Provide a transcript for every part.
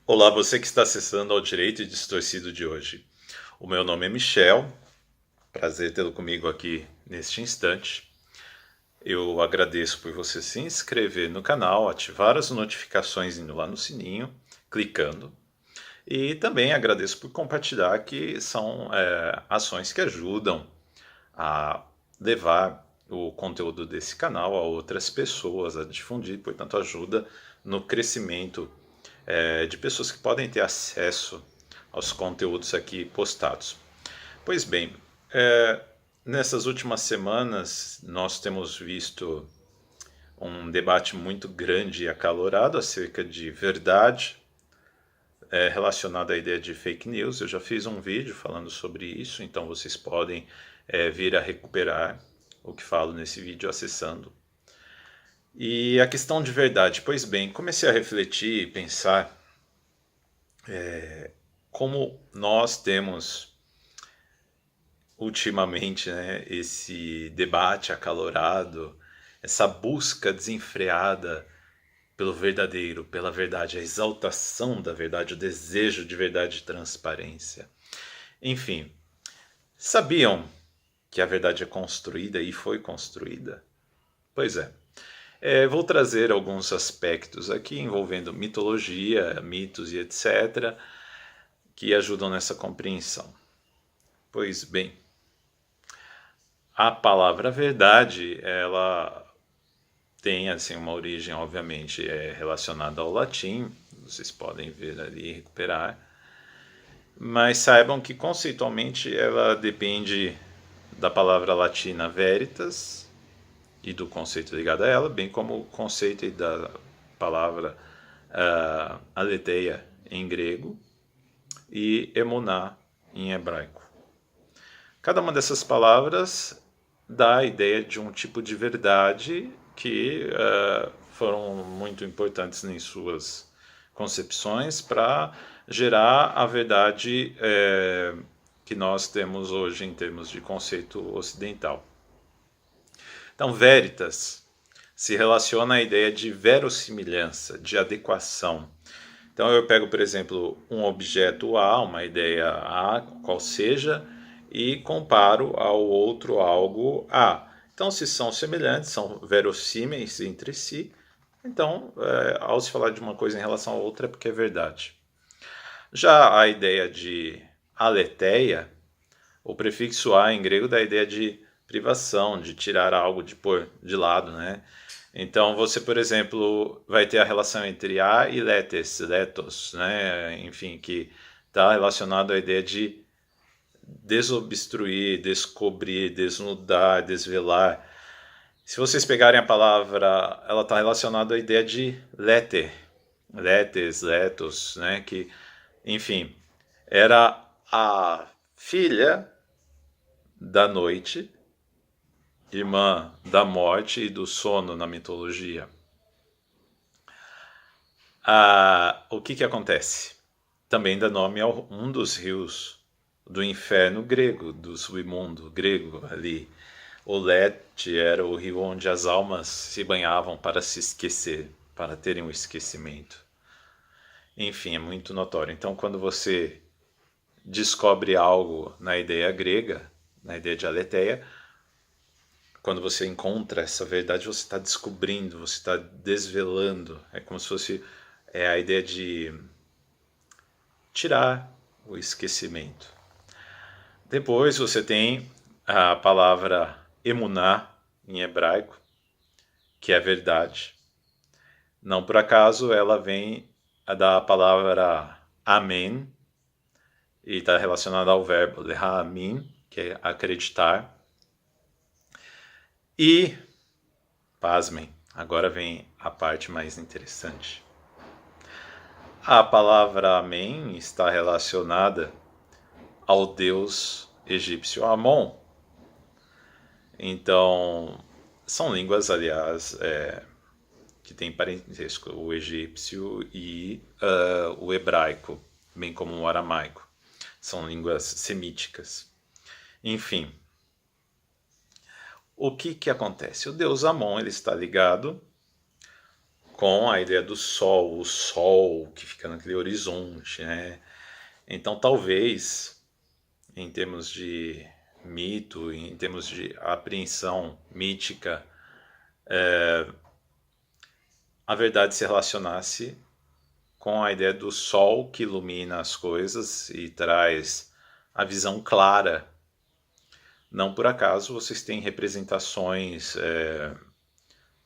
Olá, você que está acessando ao Direito Distorcido de hoje. O meu nome é Michel, prazer tê-lo comigo aqui neste instante. Eu agradeço por você se inscrever no canal, ativar as notificações indo lá no sininho, clicando. E também agradeço por compartilhar, que são ações que ajudam a levar o conteúdo desse canal a outras pessoas, a difundir, portanto ajuda no crescimento de pessoas que podem ter acesso aos conteúdos aqui postados. Pois bem, nessas últimas semanas nós temos visto um debate muito grande e acalorado acerca de verdade relacionado à ideia de fake news. Eu já fiz um vídeo falando sobre isso, então vocês podem vir a recuperar o que falo nesse vídeo acessando. E a questão de verdade, pois bem, comecei a refletir e pensar como nós temos ultimamente, né, esse debate acalorado, essa busca desenfreada pelo verdadeiro, pela verdade, a exaltação da verdade, o desejo de verdade e transparência. Enfim, sabiam que a verdade é construída e foi construída? Pois é. Vou trazer alguns aspectos aqui envolvendo mitologia, mitos e etc., que ajudam nessa compreensão. Pois bem, a palavra verdade, ela tem assim uma origem, obviamente, relacionada ao latim, vocês podem ver ali e recuperar, mas saibam que conceitualmente ela depende da palavra latina veritas e do conceito ligado a ela, bem como o conceito da palavra aletheia em grego e emuná em hebraico. Cada uma dessas palavras dá a ideia de um tipo de verdade que foram muito importantes em suas concepções para gerar a verdade que nós temos hoje em termos de conceito ocidental. Então, veritas se relaciona à ideia de verossimilhança, de adequação. Então, eu pego, por exemplo, um objeto A, uma ideia A, qual seja, e comparo ao outro algo A. Então, se são semelhantes, são verossímeis entre si, então, ao se falar de uma coisa em relação a outra, é porque é verdade. Já a ideia de aletheia, o prefixo A em grego dá a ideia de privação, de tirar algo, de pôr de lado, né? Então, você, por exemplo, vai ter a relação entre a e letes, letos, né? Enfim, que está relacionado à ideia de desobstruir, descobrir, desnudar, desvelar. Se vocês pegarem a palavra, ela está relacionada à ideia de leter, letes, letos, né? Que, enfim, era a filha da noite, irmã da morte e do sono na mitologia. O que acontece? Também dá nome a um dos rios do inferno grego, do submundo grego ali. O Lete era o rio onde as almas se banhavam para se esquecer, para terem um esquecimento. Enfim, é muito notório. Então, quando você descobre algo na ideia grega, na ideia de aletheia, quando você encontra essa verdade, você está descobrindo, você está desvelando. É como se fosse a ideia de tirar o esquecimento. Depois você tem a palavra emuná, em hebraico, que é verdade. Não por acaso ela vem da palavra amém, e está relacionada ao verbo lehamin, que é acreditar. E, pasmem, agora vem a parte mais interessante. A palavra amém está relacionada ao deus egípcio Amon. Então, são línguas, aliás, que têm parentesco, o egípcio e o hebraico, bem como o aramaico. São línguas semíticas. Enfim, o que acontece? O deus Amon ele está ligado com a ideia do sol, o sol que fica naquele horizonte, né? Então, talvez, em termos de mito, em termos de apreensão mítica, a verdade se relacionasse com a ideia do sol que ilumina as coisas e traz a visão clara. Não por acaso vocês têm representações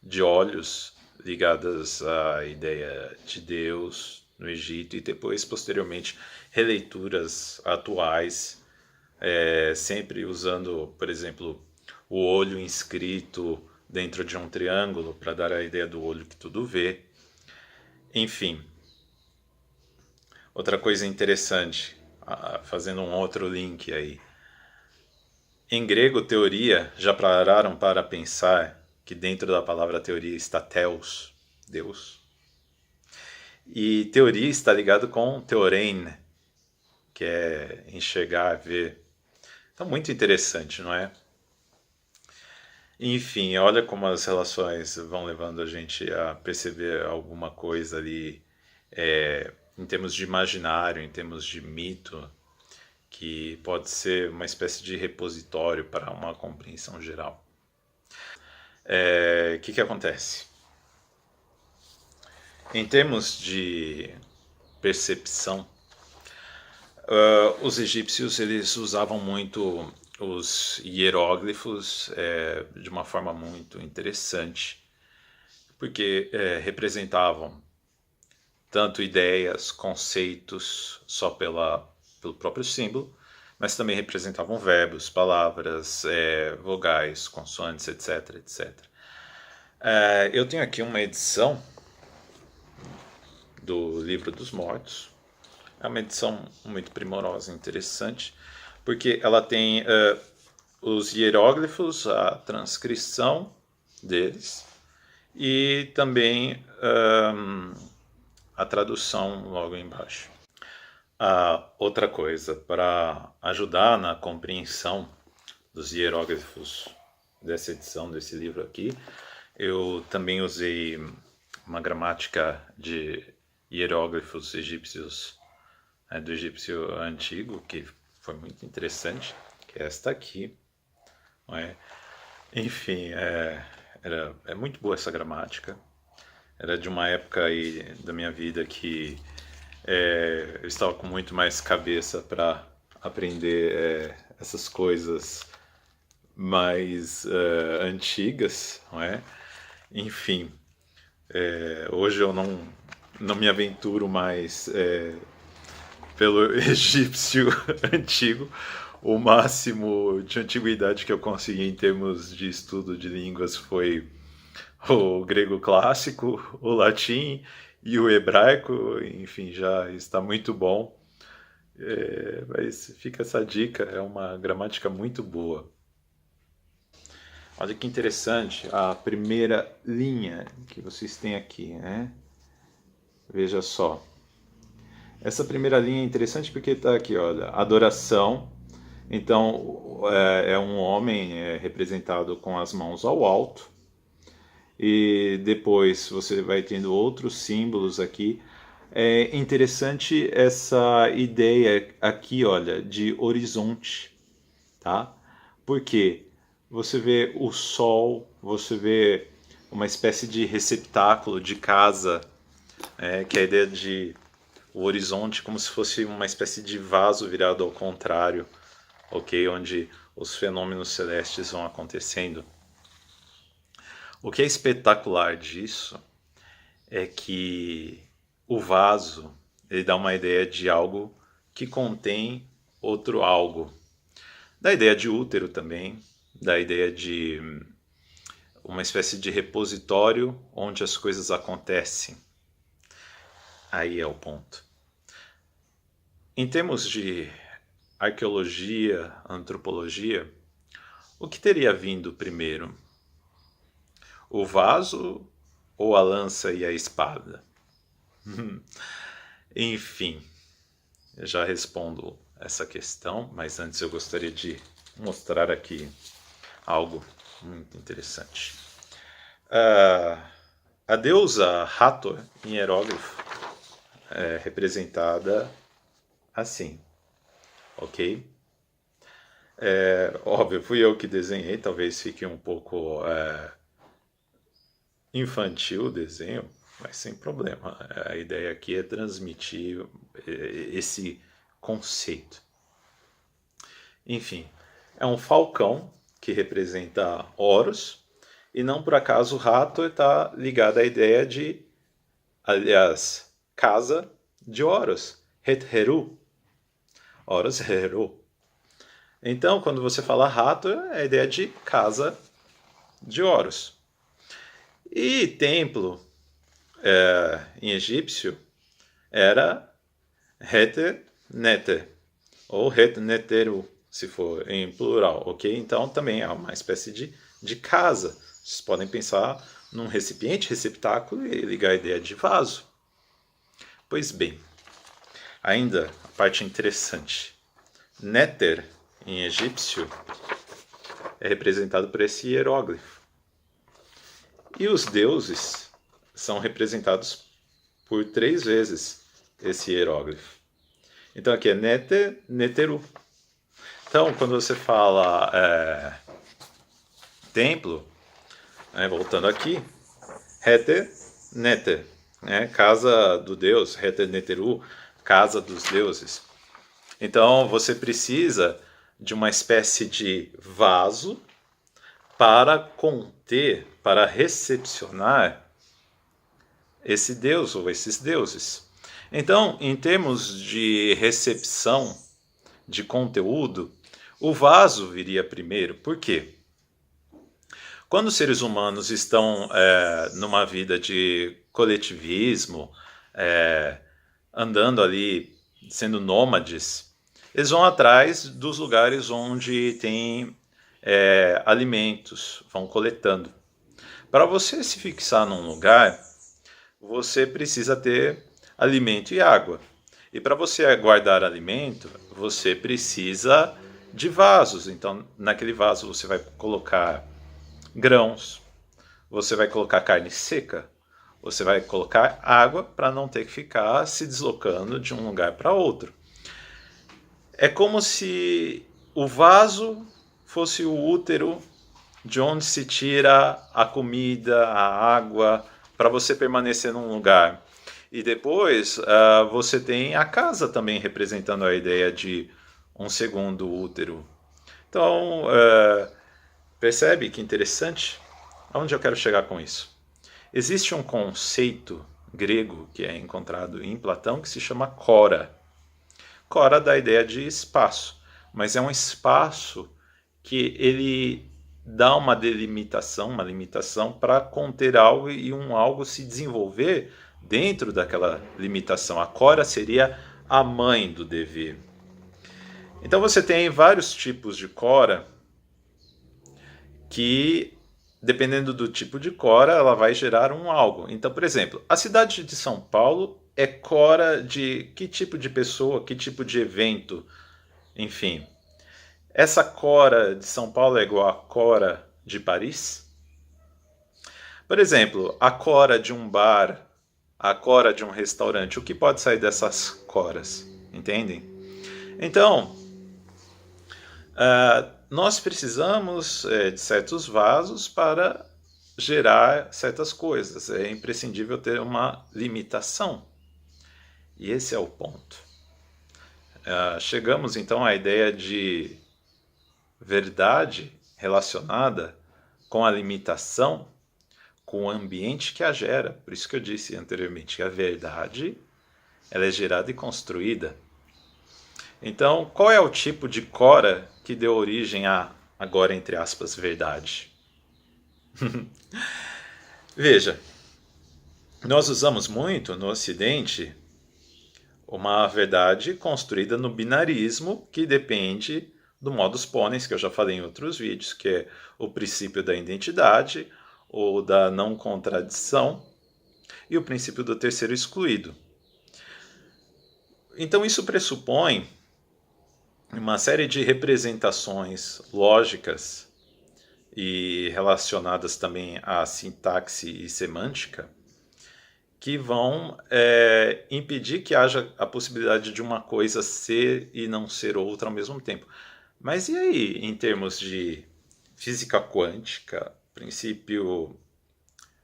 de olhos ligadas à ideia de Deus no Egito e depois, posteriormente, releituras atuais, sempre usando, por exemplo, o olho inscrito dentro de um triângulo para dar a ideia do olho que tudo vê. Enfim, outra coisa interessante, fazendo um outro link aí. Em grego, teoria, já pararam para pensar que dentro da palavra teoria está theos, Deus? E teoria está ligado com teorein, que é enxergar, ver. Então, muito interessante, não é? Enfim, olha como as relações vão levando a gente a perceber alguma coisa ali, em termos de imaginário, em termos de mito, que pode ser uma espécie de repositório para uma compreensão geral. O que acontece? Em termos de percepção, os egípcios eles usavam muito os hieróglifos de uma forma muito interessante, porque representavam tanto ideias, conceitos, só pelo próprio símbolo, mas também representavam verbos, palavras, vogais, consoantes, etc, etc. Eu tenho aqui uma edição do Livro dos Mortos. É uma edição muito primorosa, interessante, porque ela tem os hieróglifos, a transcrição deles, e também a tradução logo embaixo. Outra coisa, para ajudar na compreensão dos hieróglifos dessa edição, desse livro aqui, eu também usei uma gramática de hieróglifos egípcios, do egípcio antigo, que foi muito interessante, que é esta aqui. Não é? Enfim, é muito boa essa gramática. Era de uma época aí da minha vida que eu estava com muito mais cabeça para aprender essas coisas mais antigas, não é? Enfim, hoje eu não me aventuro mais pelo egípcio antigo. O máximo de antiguidade que eu consegui em termos de estudo de línguas foi o grego clássico, o latim e o hebraico. Enfim, já está muito bom. Mas fica essa dica, é uma gramática muito boa. Olha que interessante a primeira linha que vocês têm aqui, né? Veja só. Essa primeira linha é interessante porque está aqui, olha, adoração. Então, é um homem representado com as mãos ao alto. E depois você vai tendo outros símbolos aqui. É interessante essa ideia aqui, olha, de horizonte, tá? Porque você vê o sol, você vê uma espécie de receptáculo de casa, que é a ideia de o horizonte como se fosse uma espécie de vaso virado ao contrário, ok? Onde os fenômenos celestes vão acontecendo. O que é espetacular disso é que o vaso ele dá uma ideia de algo que contém outro algo. Da ideia de útero também, da ideia de uma espécie de repositório onde as coisas acontecem. Aí é o ponto. Em termos de arqueologia, antropologia, o que teria vindo primeiro? O vaso ou a lança e a espada? Enfim, eu já respondo essa questão, mas antes eu gostaria de mostrar aqui algo muito interessante. A deusa Hathor, em hieróglifo, é representada assim, ok? Óbvio, fui eu que desenhei, talvez fique um pouco infantil o desenho, mas sem problema. A ideia aqui é transmitir esse conceito. Enfim, é um falcão que representa Horus, e não por acaso o Hathor está ligado à ideia de, aliás, casa de Horus, Het-Heru, Horus Heru. Então, quando você fala Hathor, é a ideia de casa de Horus. E templo em egípcio era Het-Neter, ou Het-Neteru, se for em plural, ok? Então também é uma espécie de casa. Vocês podem pensar num recipiente, receptáculo, e ligar a ideia de vaso. Pois bem, ainda a parte interessante. Neter, em egípcio, é representado por esse hieróglifo. E os deuses são representados por 3 vezes esse hieróglifo. Então aqui é Neter, Neteru. Então, quando você fala templo, voltando aqui, Heter, Neter, casa do deus, Heter, Neteru, casa dos deuses. Então, você precisa de uma espécie de vaso para conter, para recepcionar esse deus ou esses deuses. Então, em termos de recepção de conteúdo, o vaso viria primeiro. Por quê? Quando os seres humanos estão numa vida de coletivismo, andando ali, sendo nômades, eles vão atrás dos lugares onde tem alimentos, vão coletando. Para você se fixar num lugar, você precisa ter alimento e água. E para você guardar alimento, você precisa de vasos. Então, naquele vaso você vai colocar grãos, você vai colocar carne seca, você vai colocar água para não ter que ficar se deslocando de um lugar para outro. É como se o vaso fosse o útero de onde se tira a comida, a água, para você permanecer num lugar. E depois você tem a casa também representando a ideia de um segundo útero. Então, percebe que interessante? Aonde eu quero chegar com isso? Existe um conceito grego que é encontrado em Platão que se chama Cora. Cora dá a ideia de espaço, mas é um espaço que ele dá uma delimitação, uma limitação para conter algo e algo se desenvolver dentro daquela limitação. A Cora seria a mãe do dever. Então você tem vários tipos de Cora que, dependendo do tipo de Cora, ela vai gerar um algo. Então, por exemplo, a cidade de São Paulo é Cora de que tipo de pessoa, que tipo de evento, enfim. Essa Cora de São Paulo é igual a Cora de Paris? Por exemplo, a Cora de um bar, a Cora de um restaurante, o que pode sair dessas Coras? Entendem? Então, nós precisamos de certos vasos para gerar certas coisas. É imprescindível ter uma limitação. E esse é o ponto. Chegamos então à ideia de verdade relacionada com a limitação, com o ambiente que a gera. Por isso que eu disse anteriormente que a verdade ela é gerada e construída. Então, qual é o tipo de Cora que deu origem a, agora entre aspas, verdade? Veja, nós usamos muito no Ocidente uma verdade construída no binarismo que depende do modus ponens, que eu já falei em outros vídeos, que é o princípio da identidade ou da não contradição e o princípio do terceiro excluído. Então isso pressupõe uma série de representações lógicas e relacionadas também à sintaxe e semântica que vão impedir que haja a possibilidade de uma coisa ser e não ser outra ao mesmo tempo. Mas e aí, em termos de física quântica, princípio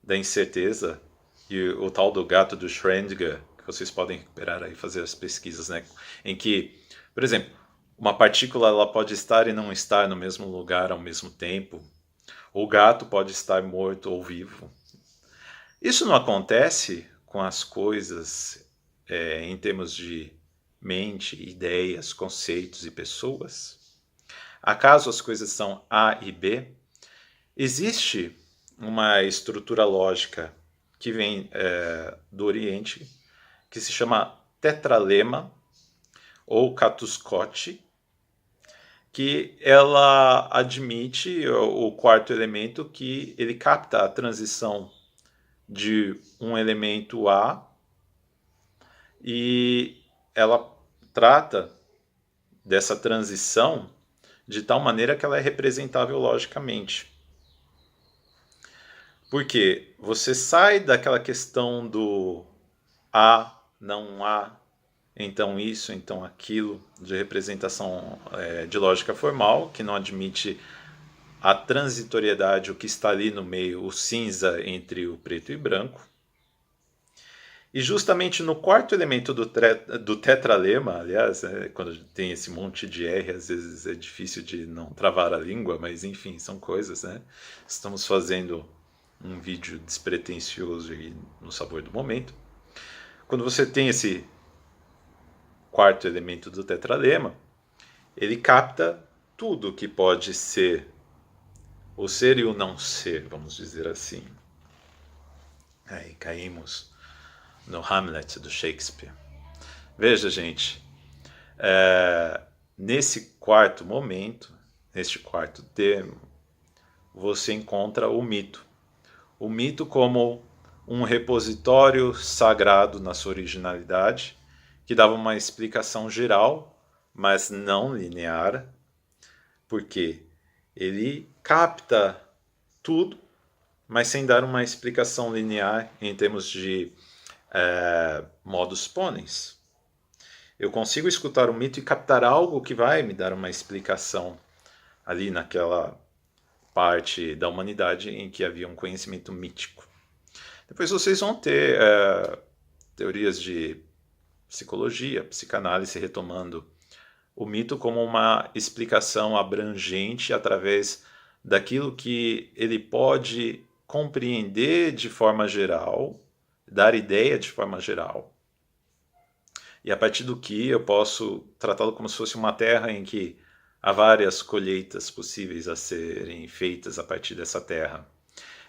da incerteza e o tal do gato do Schrödinger, que vocês podem recuperar aí, fazer as pesquisas, né? Em que, por exemplo, uma partícula ela pode estar e não estar no mesmo lugar ao mesmo tempo. O gato pode estar morto ou vivo. Isso não acontece com as coisas em termos de mente, ideias, conceitos e pessoas? Acaso as coisas são A e B? Existe uma estrutura lógica que vem do Oriente, que se chama tetralema ou catuscote, que ela admite o quarto elemento, que ele capta a transição de um elemento A e ela trata dessa transição de tal maneira que ela é representável logicamente. Porque você sai daquela questão do A, não A, então isso, então aquilo, de representação de lógica formal, que não admite a transitoriedade, o que está ali no meio, o cinza entre o preto e branco. E justamente no quarto elemento do tetralema, aliás, quando tem esse monte de R, às vezes é difícil de não travar a língua, mas enfim, são coisas, né? Estamos fazendo um vídeo despretensioso aí no sabor do momento. Quando você tem esse quarto elemento do tetralema, ele capta tudo que pode ser o ser e o não ser, vamos dizer assim. Aí caímos no Hamlet do Shakespeare. Veja, gente, nesse quarto momento, neste quarto termo, você encontra o mito. O mito como um repositório sagrado na sua originalidade, que dava uma explicação geral, mas não linear, porque ele capta tudo, mas sem dar uma explicação linear em termos de modus ponens. Eu consigo escutar o mito e captar algo que vai me dar uma explicação ali naquela parte da humanidade em que havia um conhecimento mítico. Depois vocês vão ter teorias de psicologia, psicanálise retomando o mito como uma explicação abrangente através daquilo que ele pode compreender de forma geral, dar ideia de forma geral. E a partir do que eu posso tratá-lo como se fosse uma terra em que há várias colheitas possíveis a serem feitas a partir dessa terra.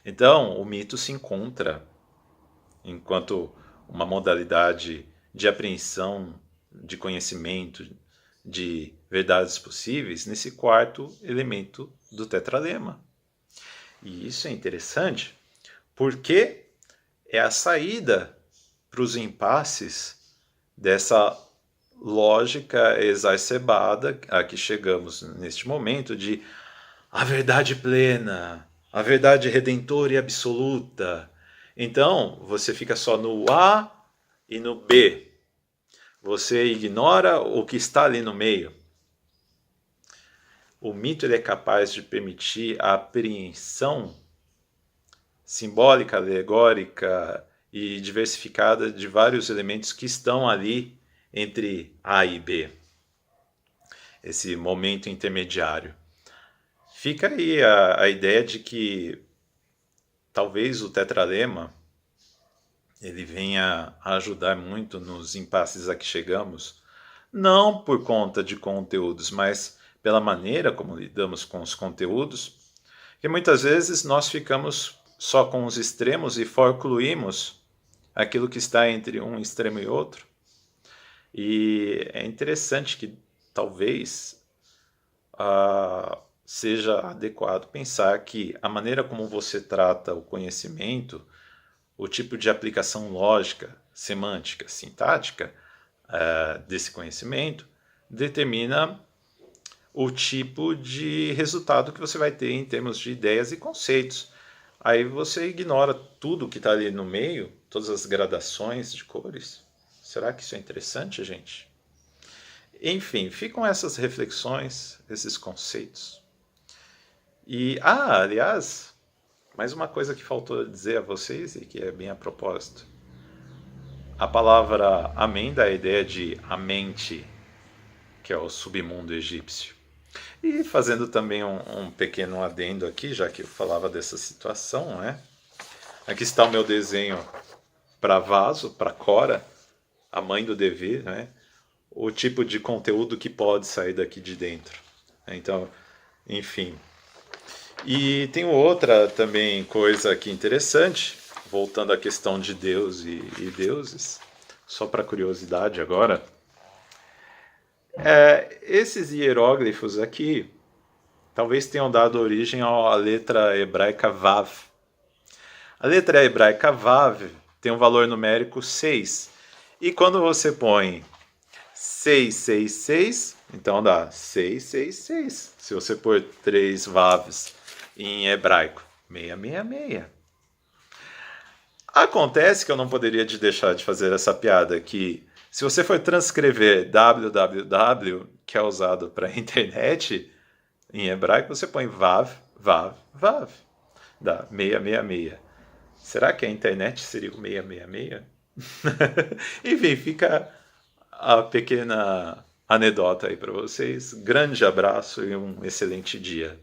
Então, o mito se encontra enquanto uma modalidade de apreensão de conhecimento, de verdades possíveis, nesse quarto elemento do tetralema. E isso é interessante porque é a saída para os impasses dessa lógica exacerbada a que chegamos neste momento de a verdade plena, a verdade redentora e absoluta. Então, você fica só no A e no B. Você ignora o que está ali no meio. O mito ele é capaz de permitir a apreensão simbólica, alegórica e diversificada de vários elementos que estão ali entre A e B. Esse momento intermediário. Fica aí a ideia de que talvez o tetralema ele venha a ajudar muito nos impasses a que chegamos, não por conta de conteúdos, mas pela maneira como lidamos com os conteúdos, que muitas vezes nós ficamos só com os extremos e forcluímos aquilo que está entre um extremo e outro. E é interessante que talvez seja adequado pensar que a maneira como você trata o conhecimento, o tipo de aplicação lógica, semântica, sintática desse conhecimento, determina o tipo de resultado que você vai ter em termos de ideias e conceitos. Aí você ignora tudo que está ali no meio todas as gradações de cores. Será que isso é interessante, gente? Enfim, ficam essas reflexões, esses conceitos. E, aliás, mais uma coisa que faltou dizer a vocês e que é bem a propósito. A palavra amém dá a ideia de a mente, que é o submundo egípcio. E fazendo também um pequeno adendo aqui, já que eu falava dessa situação, né? Aqui está o meu desenho para vaso, para Cora, a mãe do dever, né? O tipo de conteúdo que pode sair daqui de dentro. Então, enfim. E tem outra também coisa aqui interessante, voltando à questão de Deus e deuses, só para curiosidade agora. Esses hieróglifos aqui talvez tenham dado origem à letra hebraica Vav. A letra hebraica Vav tem um valor numérico 6. E quando você põe 666, então dá 666. Se você pôr 3 Vavs em hebraico, 666. Acontece que eu não poderia deixar de fazer essa piada aqui. Se você for transcrever www, que é usado para a internet, em hebraico, você põe Vav, Vav, Vav. Dá 666. Será que a internet seria o 666? Enfim, fica a pequena anedota aí para vocês. Grande abraço e um excelente dia.